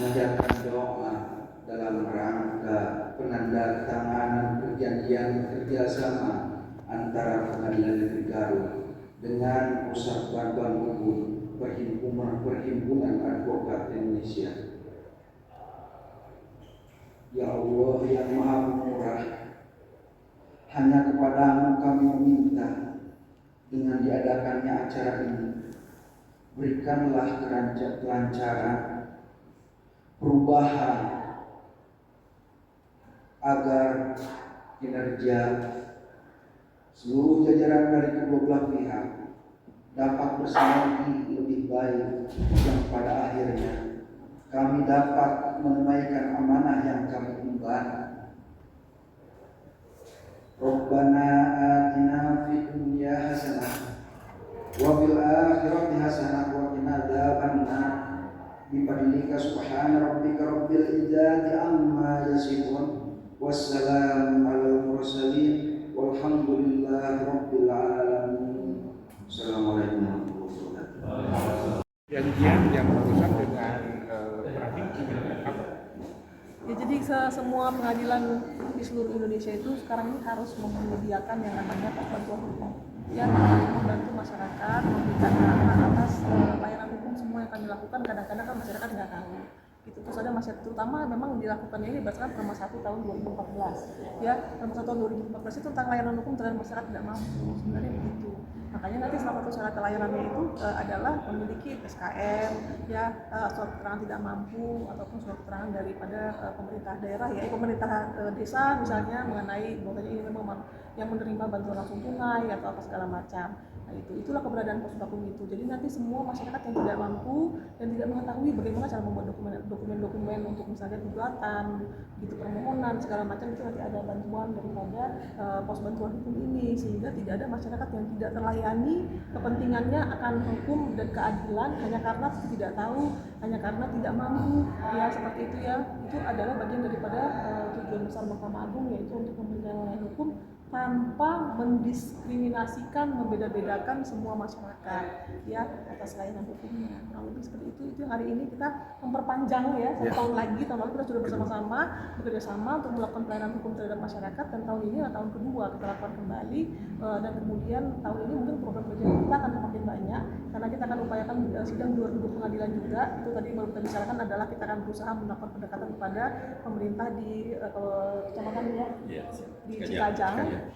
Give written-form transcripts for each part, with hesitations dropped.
mengajarkan doa dalam rangka penandatanganan perjanjian kerjasama antara Pengadilan Negeri Garut dengan Pusat Bantuan Hukum Perhimpunan Advokat Indonesia. Ya Allah yang Maha Pemurah, hanya kepadamu kami meminta dengan diadakannya acara ini. Berikanlah kelancaran, perubahan agar kinerja seluruh jajaran dari kedua belah pihak dapat bersinergi lebih baik, yang pada akhirnya kami dapat menunaikan amanah yang kami emban. Rabbana atina fid dunya hasanah wa fil akhirati hasanah wa qina adzabannar. Bifadlika subhana rabbika rabbil izzati amma yasifun wassalamu alal mursalin walhamdulillahi rabbil alamin. Assalamualaikum warahmatullahi wabarakatuh. Janjian yang barusan dengan Pratik apa? Ya, jadi semua pengadilan di seluruh Indonesia itu sekarang ini harus menyediakan yang namanya bantuan hukum, ya, membantu masyarakat memberikan hak atas layanan hukum. Semua yang kami lakukan kadang-kadang kan masyarakat nggak tahu gitu. Terus ada masyarakat, terutama memang dilakukannya ini berdasarkan Perma 1 tahun 2014, ya. Perma 1 tahun 2014 itu tentang layanan hukum terhadap masyarakat tidak mampu, sebenarnya begitu. Makanya nanti salah satu syarat layanannya itu adalah memiliki SKM, ya, surat keterangan tidak mampu ataupun surat keterangan daripada pemerintah daerah, ya, pemerintah desa misalnya, mengenai bahwasanya ini memang yang menerima bantuan langsung tunai atau apa segala macam. Nah, itulah keberadaan pos vakum itu. Jadi nanti semua masyarakat yang tidak mampu dan tidak mengetahui bagaimana cara membuat dokumen-dokumen untuk misalnya gugatan, gitu permohonan segala macam, itu nanti ada bantuan daripada pos bantuan hukum ini, sehingga tidak ada masyarakat yang tidak terlayani kepentingannya akan hukum dan keadilan hanya karena tidak tahu, hanya karena tidak mampu, ya seperti itu ya. Itu adalah bagian daripada tujuan besar Mahkamah Agung, yaitu untuk memberikan layanan hukum tanpa mendiskriminasikan, membeda-bedakan semua masyarakat ya atas layanan hukumnya. Kurang lebih seperti itu. Itu hari ini kita memperpanjang ya, 1 tahun lagi. Tahun lalu kita sudah bersama-sama bekerja sama untuk melakukan pelayanan hukum terhadap masyarakat, dan tahun ini adalah tahun kedua kita lakukan kembali. Dan kemudian tahun ini mungkin program kerja kita akan semakin banyak karena kita akan upayakan sidang di luar gedung pengadilan juga. Itu tadi baru kita bicarakan adalah kita akan berusaha melakukan pendekatan kepada pemerintah di kecamatan ya, di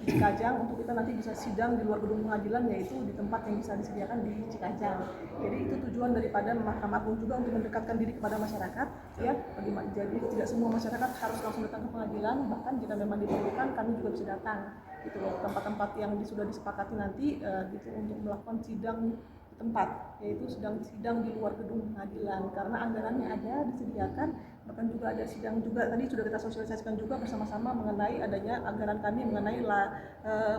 Cikajang untuk kita nanti bisa sidang di luar gedung pengadilan, yaitu di tempat yang bisa disediakan di Cikajang. Jadi itu tujuan daripada Mahkamah Agung juga, untuk mendekatkan diri kepada masyarakat ya. Bagaimana jadi tidak semua masyarakat harus langsung datang ke pengadilan, bahkan jika memang diperlukan kami juga bisa datang gitu loh, tempat-tempat yang sudah disepakati nanti gitu untuk melakukan sidang tempat, yaitu sidang di luar gedung pengadilan, karena anggarannya ada disediakan. Bahkan juga ada sidang juga, tadi sudah kita sosialisasikan juga bersama-sama mengenai adanya anggaran kami mengenai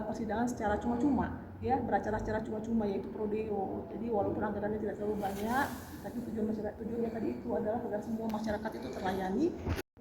persidangan secara cuma-cuma ya, beracara secara cuma-cuma, yaitu prodeo. Jadi walaupun anggarannya tidak terlalu banyak, tapi tujuannya tadi itu adalah agar semua masyarakat itu terlayani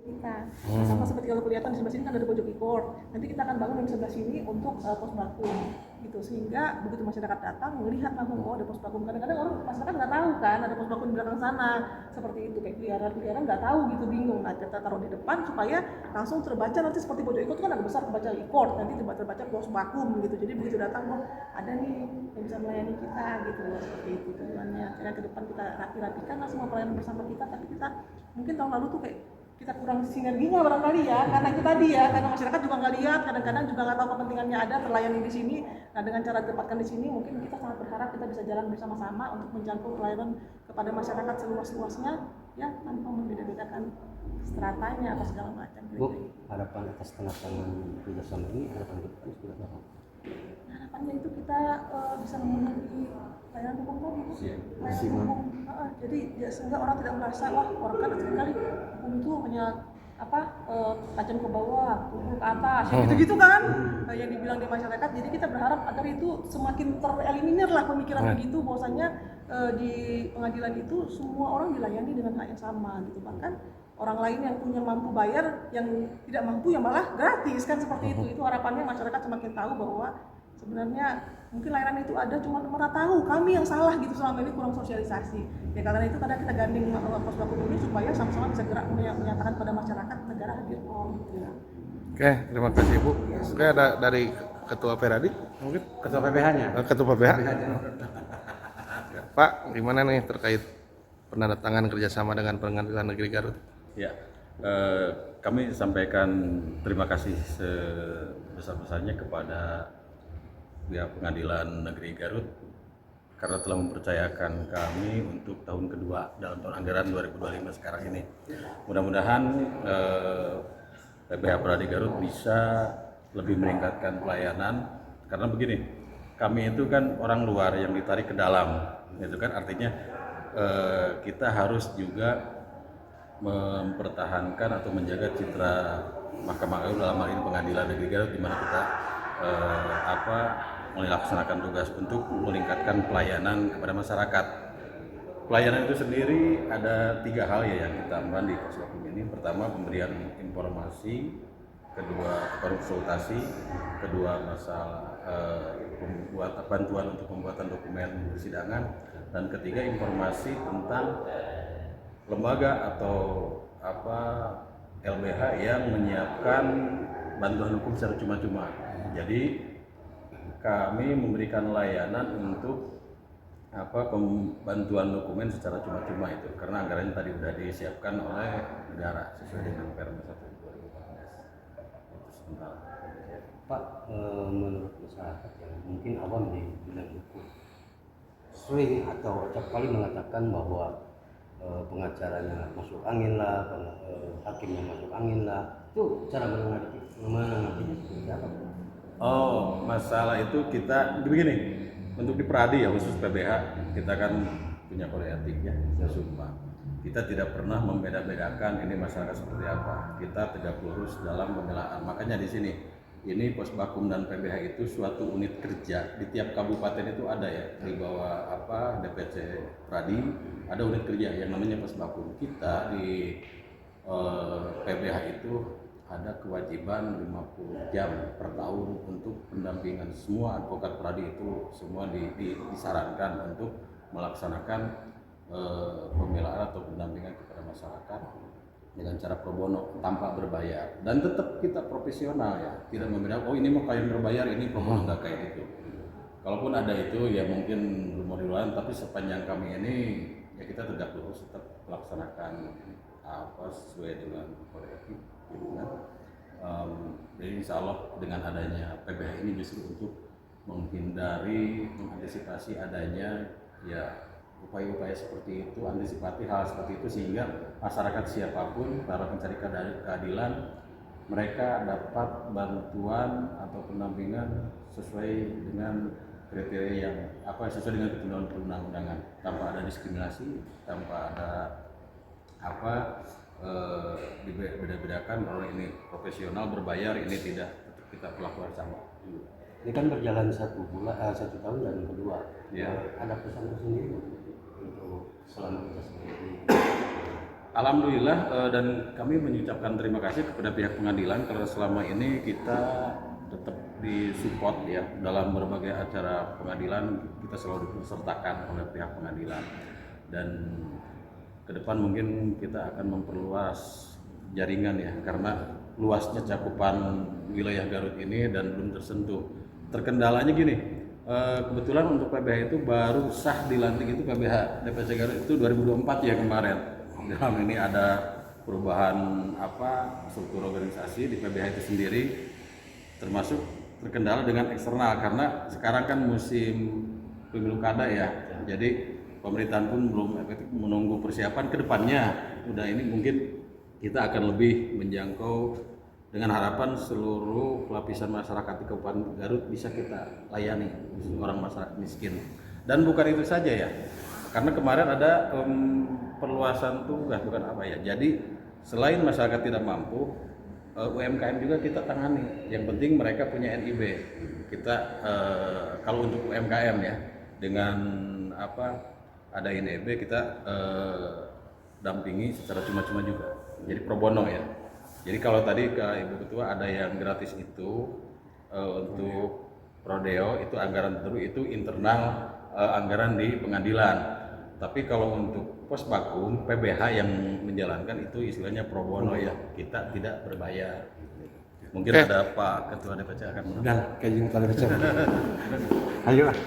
kita. Sama seperti kalau kelihatan di sebelah sini kan ada pojok e-court, nanti kita akan bangun di sebelah sini untuk pos vakum gitu, sehingga begitu masyarakat datang melihat langsung, oh ada pos vakum. Kadang-kadang orang masyarakat nggak tahu kan ada pos vakum di belakang sana, seperti itu, kayak peliharaan nggak tahu gitu, bingung. Nah kita taruh di depan supaya langsung terbaca, nanti seperti pojok e-court kan ada besar terbaca e-court, nanti terbaca pos vakum gitu. Jadi begitu datang, oh ada nih yang bisa melayani kita gitu loh, seperti itu tujuannya. Karena ke depan kita rapi-rapikan lah semua pelayanan bersama kita, tapi kita mungkin tahun lalu tuh kayak kita kurang sinerginya barangkali ya, karena itu tadi ya, karena masyarakat juga nggak lihat, kadang-kadang juga nggak tahu kepentingannya ada terlayani di sini. Nah dengan cara ditempatkan di sini, mungkin kita sangat berharap kita bisa jalan bersama-sama untuk menjangkau pelayanan kepada masyarakat seluas-luasnya ya, tanpa membeda-bedakan stratanya atau segala macam. Bu, harapan atas tanda tangan kerjasama ini, harapan kita seperti apa? Harapannya itu kita bisa memenuhi layanan hukum tadi, layanan hukum. Jadi ya, sehingga orang tidak merasa, wah orang kan seringkali hukum itu hanya tajam ke bawah, tubuh ke atas, gitu-gitu kan, yang dibilang di masyarakat. Jadi kita berharap agar itu semakin tereliminir lah pemikiran begitu, bahwasanya di pengadilan itu semua orang dilayani dengan hak yang sama gitu. Bahkan orang lain yang punya mampu bayar, yang tidak mampu yang malah gratis kan, seperti itu. Itu harapannya masyarakat semakin tahu bahwa sebenarnya mungkin layanan itu ada, cuma mana tahu kami yang salah gitu, selama ini kurang sosialisasi. Ya karena itu kadang kita gandeng pos vakum ini supaya sama-sama bisa gerak menyatakan pada masyarakat negara hadir gitu ya. Oke, terima kasih Bu. Oke, ada dari Ketua Peradi mungkin? Ketua PPH-nya? Ketua PPH. Pak, gimana nih terkait penandatangan kerjasama dengan Pengadilan Negeri Garut? Ya, kami sampaikan terima kasih sebesar-besarnya kepada pihak Pengadilan Negeri Garut karena telah mempercayakan kami untuk tahun kedua dalam tahun anggaran 2025 sekarang ini. Mudah-mudahan PPH Peradi Garut bisa lebih meningkatkan pelayanan, karena begini, kami itu kan orang luar yang ditarik ke dalam, itu kan artinya kita harus juga mempertahankan atau menjaga citra Mahkamah Agung, dalam hal ini Pengadilan Negeri Garut, di mana kita melaksanakan tugas untuk meningkatkan pelayanan kepada masyarakat. Pelayanan itu sendiri ada 3 hal ya yang kita ambil di pos vakum ini. Pertama, pemberian informasi, kedua konsultasi, kedua masalah bantuan untuk pembuatan dokumen persidangan, dan ketiga informasi tentang lembaga atau LBH yang menyiapkan bantuan hukum secara cuma-cuma. Jadi kami memberikan layanan untuk pembantuan dokumen secara cuma-cuma itu, karena anggarannya tadi sudah disiapkan oleh negara sesuai dengan Permen 1 2018. Pak, menurut masyarakat yang mungkin awam di bidang hukum sering atau acap kali mengatakan bahwa pengacaranya masuk angin lah, hakimnya masuk angin lah, itu cara menanggapinya seperti apa? Oh, masalah itu kita begini, Untuk di Pradi ya khusus PBH kita kan punya kode etik ya, kita sumpah. Kita tidak pernah membeda-bedakan ini masyarakat seperti apa. Kita tegak lurus dalam pembelaan. Makanya di sini ini Posbakum dan PBH itu suatu unit kerja di tiap kabupaten itu ada ya, di bawah apa DPC Pradi ada unit kerja yang namanya Posbakum. Kita di PBH itu ada kewajiban 50 jam per tahun untuk pendampingan. Semua advokat Pradi itu semua disarankan untuk melaksanakan pembelaan atau pendampingan kepada masyarakat dengan cara pro bono tanpa berbayar, dan tetap kita profesional ya, tidak membedakan oh ini mau kalian berbayar, ini pro bono, nggak kayak gitu. Kalaupun ada itu ya mungkin rumor-rumoran, tapi sepanjang kami ini ya kita tegak lurus tetap melaksanakan apa sesuai dengan kode etik gitu kan. Jadi insya Allah dengan adanya PBH ini justru untuk mengantisipasi adanya ya upaya-upaya seperti itu, antisipasi hal seperti itu, sehingga masyarakat siapapun para pencari keadilan mereka dapat bantuan atau pendampingan sesuai dengan kriteria yang sesuai dengan ketentuan perundang-undangan, tanpa ada diskriminasi, tanpa ada dibeda-bedakan kalau ini profesional berbayar, ini tidak, tetap kita perlakukan sama. Ini kan berjalan 1 tahun dan kedua. Ya. Ada pesan tersendiri untuk selama kita sendiri. Alhamdulillah dan kami mengucapkan terima kasih kepada pihak pengadilan karena selama ini kita tetap disupport ya dalam berbagai acara pengadilan, kita selalu disertakan oleh pihak pengadilan, dan ke depan mungkin kita akan memperluas jaringan ya, karena luasnya cakupan wilayah Garut ini dan belum tersentuh. Terkendalanya gini, kebetulan untuk PBH itu baru sah dilantik itu PBH DPC Garut itu 2024 ya kemarin. Dalam ini ada perubahan struktur organisasi di PBH itu sendiri, termasuk terkendala dengan eksternal karena sekarang kan musim pemilu kada ya. Jadi pemerintahan pun belum efektif, menunggu persiapan ke depannya. Udah ini mungkin kita akan lebih menjangkau dengan harapan seluruh lapisan masyarakat di Kabupaten Garut bisa kita layani, orang masyarakat miskin. Dan bukan itu saja ya, karena kemarin ada perluasan tugas, bukan jadi selain masyarakat tidak mampu, UMKM juga kita tangani. Yang penting mereka punya NIB. Kita kalau untuk UMKM ya, dengan ada NIB kita dampingi secara cuma-cuma juga, jadi pro bono ya. Jadi kalau tadi ke Ibu Ketua ada yang gratis itu untuk Prodeo itu anggaran terus itu internal anggaran di pengadilan. Tapi kalau untuk Posbakum PBH yang menjalankan itu istilahnya pro bono ya, kita tidak berbayar. Mungkin ada Pak Ketua DPC akan Udah, kayak gini kalau Ayo lah.